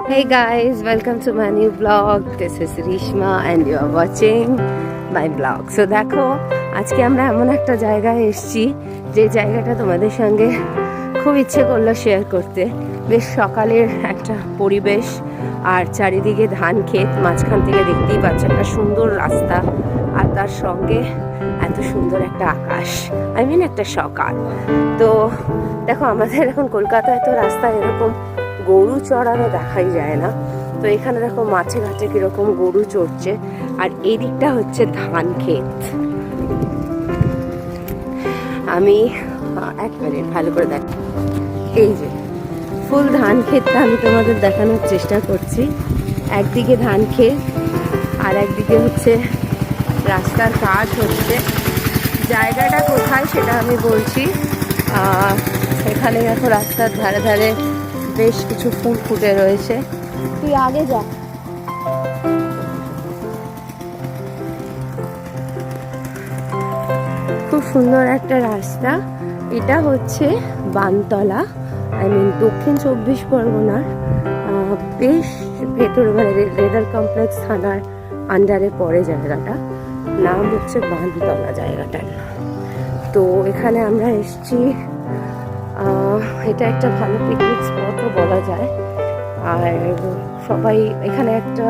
Hey guys, welcome to my new vlog. This is Rishma and you are watching my vlog. So দেখো আজকে আমরা এমন একটা জায়গায় এসেছি যে জায়গাটা তোমাদের সঙ্গে খুব ইচ্ছে করলো শেয়ার করতে। বেশ সকালের একটা পরিবেশ আর চারিদিকে ধান ক্ষেত, মাঝখান থেকে দেখতেই পাচ্ছ একটা সুন্দর রাস্তা আর তার সঙ্গে এত সুন্দর একটা আকাশ, একটা সকাল। তো দেখো আমাদের এখন কলকাতায় তো রাস্তায় এরকম গরু চড়ানো দেখাই যায় না, তো এখানে দেখো মাঠে ঘাটে কিরকম গরু চড়ছে। আর এই দিকটা হচ্ছে ধান ক্ষেত। আমি এক মিনিট ভালো করে দেখ, এই যে ফুল ধান ক্ষেতটা আমি তোমাদের দেখানোর চেষ্টা করছি। একদিকে ধান ক্ষেত আর একদিকে হচ্ছে রাস্তার কাজ হচ্ছে। জায়গাটা কোথায় সেটা আমি বলছি। এখানে দেখো রাস্তার ধারে ধারে বেশ কিছু ফুল ফুটে রয়েছে। তুই আগে যা। খুব সুন্দর একটা রাস্তা। এটা হচ্ছে বানতলা, দক্ষিণ 24 পরগনার বেশ ভেতরে, রেডার কমপ্লেক্স থানার আন্ডারে পড়ে জায়গাটা। নাম হচ্ছে বানতলা জায়গাটার। তো এখানে আমরা এসছি, এটা একটা ভালো পিকনিক স্পটও বলা যায়। আর সবাই এখানে একটা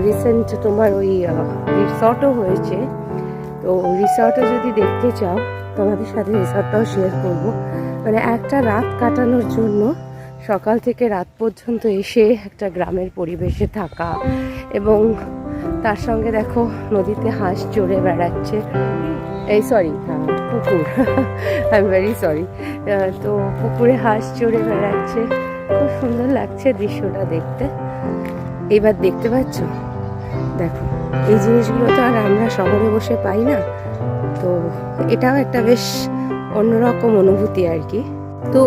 রিসেন্ট তোমার ওই রিসর্টও হয়েছে। তো রিসর্টও যদি দেখতে চাও তোমাদের সাথে রিসর্টটাও শেয়ার করবো। একটা রাত কাটানোর জন্য সকাল থেকে রাত পর্যন্ত এসে একটা গ্রামের পরিবেশে থাকা, এবং তার সঙ্গে দেখো নদীতে হাঁস চড়ে বেড়াচ্ছে। এই সরি, পুকুর, আই এম ভেরি সরি। তো পুকুরে হাঁস চড়ে বেড়াচ্ছে, খুব সুন্দর লাগছে দৃশ্যটা দেখতে। এবার দেখতে পাচ্ছ, দেখো এই জিনিসগুলো তো আর আমরা শহরে বসে পাই না। তো এটাও একটা বেশ অন্যরকম অনুভূতি আর কি। তো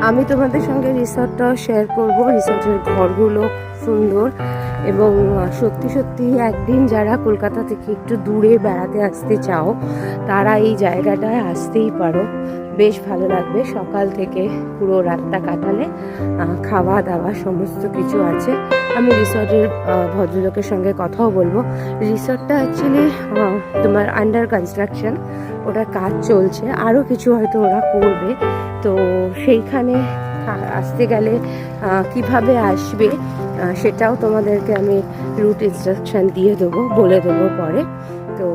আমি তোমাদের সঙ্গে রিসর্টটাও শেয়ার করব। রিসর্টের ঘরগুলো সুন্দর, এবং সত্যি সত্যি একদিন যারা কলকাতা থেকে একটু দূরে বেড়াতে আসতে চাও তারা এই জায়গাটায় আসতেই পারো। বেশ ভালো লাগবে। সকাল থেকে পুরো রাতটা কাটালে খাওয়া দাওয়া সমস্ত কিছু আছে। আমি রিসর্টের ভদ্রলোকের সঙ্গে কথাও বলবো। রিসর্টটা অ্যাকচুয়ালি তোমার আন্ডার কনস্ট্রাকশন, ওটার কাজ চলছে, আরও কিছু হয়তো ওরা করবে। তো সেইখানে আসতে গেলে কিভাবে আসবে সেটাও তোমাদেরকে আমি রুট ইনস্ট্রাকশন দিয়ে দেবো, বলে দেবো পরে। তো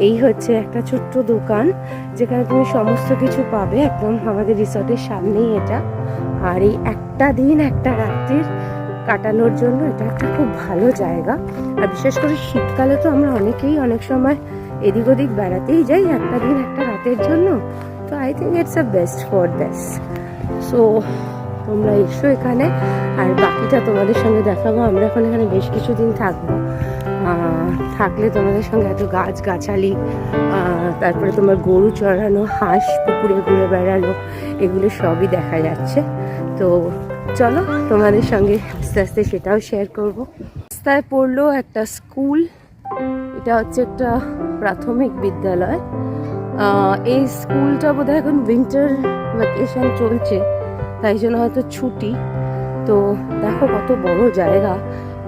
এই হচ্ছে একটা ছোট্ট দোকান যেখানে তুমি সমস্ত কিছু পাবে, একদম আমাদের রিসর্টের সামনেই এটা। আর এই একটা দিন একটা রাত্রির কাটানোর জন্য এটা একটা খুব ভালো জায়গা। আর বিশেষ করে শীতকালে তো আমরা অনেকেই অনেক সময় এদিক ওদিক বেড়াতেই যাই একটা দিন একটা রাতের জন্য। তো I think it's a best for this. So তোমরা এসো এখানে, আর বাকিটা তোমাদের সঙ্গে দেখাবো। আমরা এখন এখানে বেশ কিছুদিন থাকবো। থাকলে তোমাদের সঙ্গে এত গাছগাছালি, তারপরে তোমার গরু চড়ানো, হাঁস পুকুরে ঘুরে বেড়ানো, এগুলো সবই দেখা যাচ্ছে। তো চলো তোমাদের সঙ্গে আস্তে আস্তে সেটাও শেয়ার করবো। রাস্তায় পড়লো একটা স্কুল, এটা হচ্ছে একটা প্রাথমিক বিদ্যালয়। এই স্কুলটা বোধহয় এখন উইন্টার ভ্যাকেশন চলছে, তাই জন্য হয়তো ছুটি। তো দেখো কত বড় জায়গা,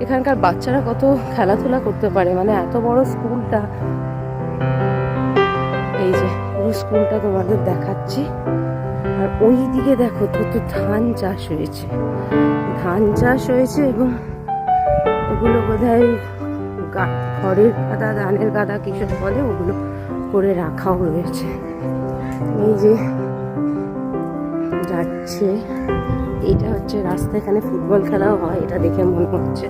এখানকার বাচ্চারা কত খেলাধুলা করতে পারে, এত বড় স্কুলটা। এই যে পুরো স্কুলটা তোমাদের দেখাচ্ছি। আর ওই দিকে দেখো তো ধান চাষ হয়েছে, এবং ওগুলো বোধহয় খড়ের গাদা, ধানের গাদা কিছু বলে, ওগুলো করে রাখাও রয়েছে। এই যে যাচ্ছে, এটা হচ্ছে রাস্তা, এখানে ফুটবল খেলাও হয়, এটা দেখে মনে হচ্ছে।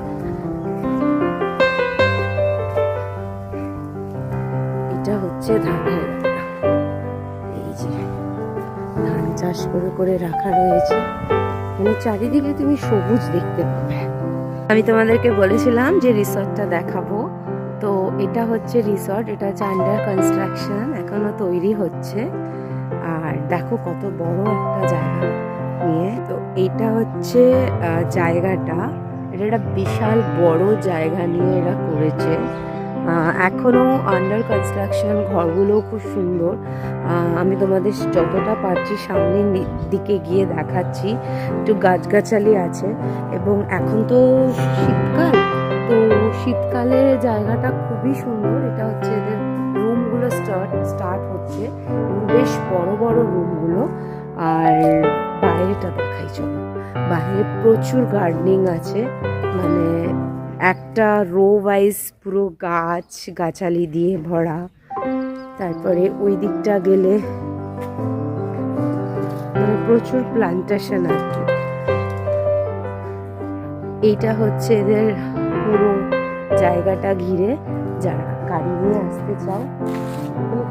এটা হচ্ছে ধানের গাদা, এই যে ধান চাষ করে রাখা রয়েছে। চারিদিকে তুমি সবুজ দেখতে পাবে। আমি তোমাদেরকে বলেছিলাম যে রিসর্টটা দেখাবো। তো এটা হচ্ছে রিসর্ট, এটা হচ্ছে আন্ডার কনস্ট্রাকশন, এখনো তৈরি হচ্ছে। আর দেখো কত বড় একটা জায়গা নিয়ে। তো এটা হচ্ছে জায়গাটা, এটা একটা বিশাল বড় জায়গা নিয়ে এরা করেছে। এখনও আন্ডার কনস্ট্রাকশন, ঘরগুলো খুব সুন্দর। আমি তোমাদের যতটা পারছি সামনের দিকে গিয়ে দেখাচ্ছি। একটু গাছগাছালি আছে এবং এখন তো শীতকাল, তো শীতকালে জায়গাটা খুবই সুন্দর। এটা হচ্ছে এদের রুমগুলো স্টার্ট হচ্ছে এবং বেশ বড় বড় রুমগুলো। আর বাইরেটা দেখাই চলো, বাইরে প্রচুর গার্ডেনিং আছে, মানে একটা রো ওয়াইজ পুরো গাছ গাছালি দিয়ে ভরা। তারপরে ওই দিকটা গেলে মানে প্রচুর প্লান্টেশন আর কি। এইটা হচ্ছে এদের পুরো জায়গাটা ঘিরে। যারা গাড়ি নিয়ে আসতে চাও,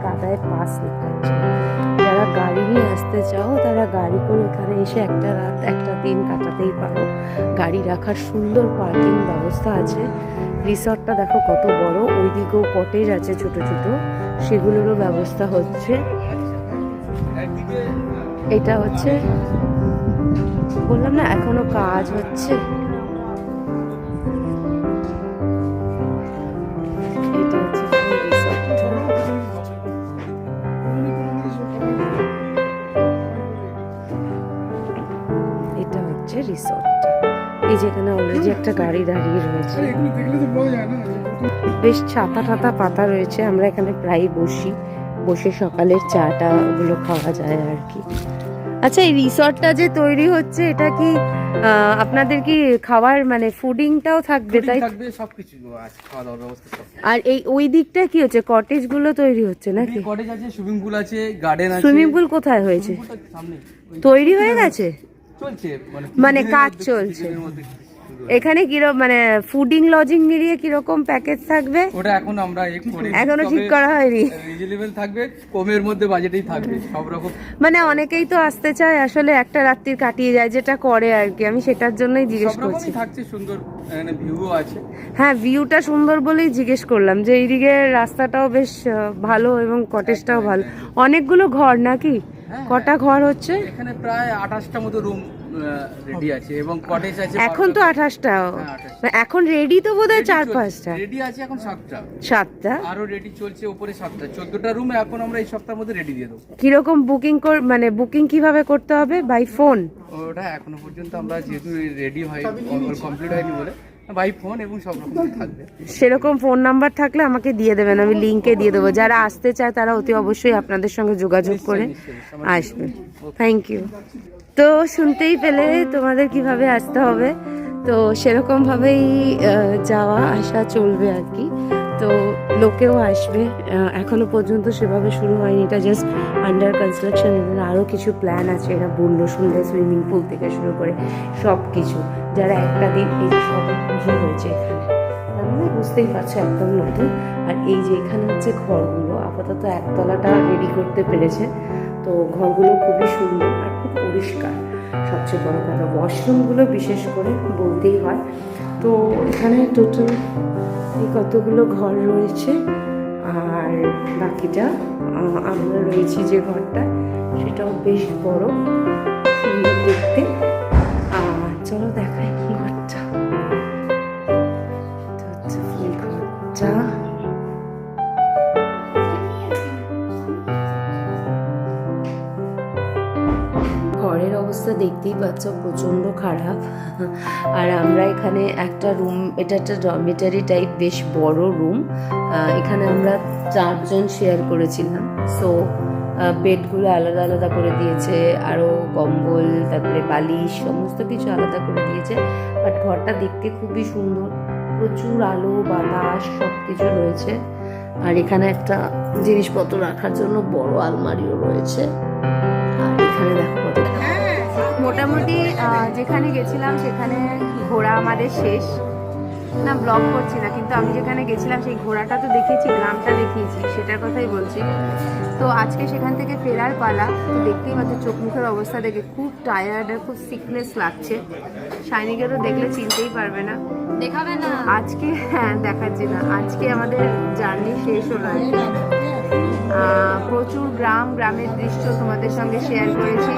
কাদায় পাস দেখাচ্ছে, যারা গাড়ি নিয়ে আসতে চাও তারা গাড়ি করে এখানে এসে একটা রাত একটা দিন কাটাতেই পারো। গাড়ি রাখার সুন্দর পার্কিং ব্যবস্থা আছে। রিসর্টটা দেখো কত বড়, ওইদিকেও কটেজ আছে ছোট ছোট, সেগুলোরও ব্যবস্থা হচ্ছে। এটা হচ্ছে বললাম না এখনো কাজ হচ্ছে। এটা হচ্ছে এটা হচ্ছে রিসর্টটা। এই যেখানে অলরেডি একটা গাড়ি দাঁড়িয়ে রয়েছে, বেশ ছাতা টাতা পাতা রয়েছে। আমরা এখানে প্রায় বসে সকালের চাটা ওগুলো খাওয়া যায় আর কি। আচ্ছা, এই রিসর্টটা যে তৈরি হচ্ছে এটা কি আপনাদের কি খাবার মানে ফুডিংটাও থাকবে? তাই থাকবে, সবকিছু আছে, খাওয়া দাওয়ার ব্যবস্থা সব। আর এই ওই দিকটা কি হচ্ছে, কটেজ গুলো তৈরি হচ্ছে নাকি? কটেজ আছে, সুইমিং পুল আছে, গার্ডেন আছে। সুইমিং পুল কোথায় হয়েছে? সামনে তৈরি হয়ে গেছে, চলছে, মানে কাজ চলছে। এখানে কিরকম মানে ফুডিং লজিং মিলিয়ে কিরকম প্যাকেজ থাকবে? ওটা এখন আমরা এখনো ঠিক করা হয়নি। রিজনেবল থাকবে, কমের মধ্যে বাজেটেই থাকবে সব রকম। মানে অনেকেই তো আসতে চায় আসলে একটা রাত্রির কাটিয়ে যায়, যেটা করে আর কি। আমি সেটার জন্যই জিজ্ঞেস সব করছি। রকমই থাকছে, সুন্দর এখানে ভিউও আছে। হ্যাঁ, ভিউটা সুন্দর বলেই জিজ্ঞেস করলাম, যে এইদিকে রাস্তাটাও বেশ ভালো এবং কটেজটাও ভালো। অনেকগুলো ঘর নাকি? কটা ঘর হচ্ছে এখানে? প্রায় 28টা মতো রুম রেডি আছে এবং কটেজ আছে। এখন তো 28টা, এখন রেডি তো বোধহয় 4-5টা রেডি আছে, এখন 7টা আরো রেডি চলছে, উপরে 7টা, 14টা রুম এখন আমরা এই সপ্তাহের মধ্যে রেডি দিয়ে দেবো। কিরকম মানে বুকিং কিভাবে করতে হবে? By phone? ওটা এখনো পর্যন্ত আমরা যেহেতু রেডি হয় কমপ্লিট হয়নি বলে বাই ফোন এবং সব রকম থাকবে। সেরকম ফোন নাম্বার থাকলে আমাকে দিয়ে দেবেন, আমি লিঙ্কে দিয়ে দেবো। যারা আসতে চায় তারা অতি অবশ্যই আপনাদের সঙ্গে যোগাযোগ করে আসবে। Thank you. তো শুনতেই পেলে তোমাদের কিভাবে আসতে হবে, তো সেরকমভাবেই যাওয়া আসা চলবে আর কি। তো লোকেও আসবে, এখনো পর্যন্ত সেভাবে শুরু হয়নি, এটা জাস্ট আন্ডার কনস্ট্রাকশন। এখানে আরও কিছু প্ল্যান আছে, এরা বললো শুনলে, সুইমিং পুল থেকে শুরু করে সব কিছু। যারা একটা দিন এই যে সব পুজো হয়েছে এখানে, তার মানে বুঝতেই পারছো একদম নতুন। আর এই যে এখানে হচ্ছে ঘরগুলো, আপাতত একতলাটা রেডি করতে পেরেছে। তো ঘরগুলো খুবই সুন্দর আর খুব পরিষ্কার। সবচেয়ে বড় কথা, ওয়াশরুমগুলো বিশেষ করে বলতেই হয়। তো এখানে টোটাল এই কতগুলো ঘর রয়েছে, আর বাকিটা আমরা রয়েছি যে ঘরটা, সেটাও বেশ বড়, সুন্দর দেখতে। চলো দেখাই ঘরটা। ফুল ঘরটা ঘরের অবস্থা দেখতেই পাচ্ছ, প্রচণ্ড খারাপ। আর আমরা এখানে একটা রুম, এটা একটা ডরমিটারি টাইপ, বেশ বড় রুম। এখানে আমরা 4 জন শেয়ার করেছিলাম। সো বেডগুলো আলাদা আলাদা করে দিয়েছে, আরও কম্বল, তারপরে বালিশ, সমস্ত কিছু আলাদা করে দিয়েছে। বাট ঘরটা দেখতে খুবই সুন্দর, প্রচুর আলো বাতাস সব কিছু রয়েছে। আর এখানে একটা জিনিসপত্র রাখার জন্য বড় আলমারিও রয়েছে। আর এখানে দেখো মোটামুটি যেখানে গেছিলাম সেখানে ঘোরা আমাদের শেষ। না, ব্লগ করছি না, কিন্তু আমি যেখানে গেছিলাম সেই ঘোড়াটা তো দেখিয়েছি, গ্রামটা দেখিয়েছি, সেটার কথাই বলছি। তো আজকে সেখান থেকে ফেরার পালা। তো দেখতেই পাচ্ছি চোখ মুখের অবস্থা দেখে খুব টায়ার্ড আর খুব সিকনেস লাগছে। শাইনিকে তো দেখলে চিনতেই পারবে না, দেখাবে না আজকে। হ্যাঁ, দেখাচ্ছি না। আজকে আমাদের জার্নি শেষ হলো আর কি। প্রচুর গ্রামের দৃশ্য তোমাদের সঙ্গে শেয়ার করেছি।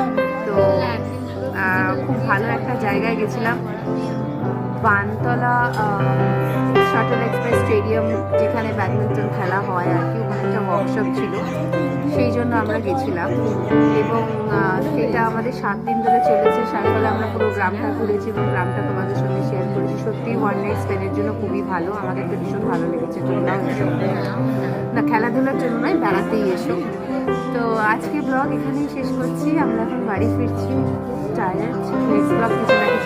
তো খুব ভালো একটা জায়গায় গেছিলাম, বানতলা শাটল এক্সপ্রেস স্টেডিয়াম, যেখানে ব্যাডমিন্টন খেলা হয় আর কি, ওখানে একটা ওয়ার্কশপ ছিল, সেই জন্য আমরা গেছিলাম। এবং সেটা আমাদের 7 দিন ধরে চলেছে। সারাকালে আমরা পুরো গ্রামটা ঘুরেছি এবং গ্রামটা তোমাদের সঙ্গে শেয়ার করেছি। সত্যিই ওয়ান নাইট স্পেনের জন্য খুবই ভালো, আমাদের তো ভীষণ ভালো লেগেছে। তোমরাও এসো, না খেলাধুলার জন্য নয়, বেড়াতেই এসো। তো আজকে ব্লগ এখানেই শেষ করছি, আমরা এখন বাড়ি ফিরছি, টায়ার্ড। নেক্সট ব্লগ কিছু না কিছু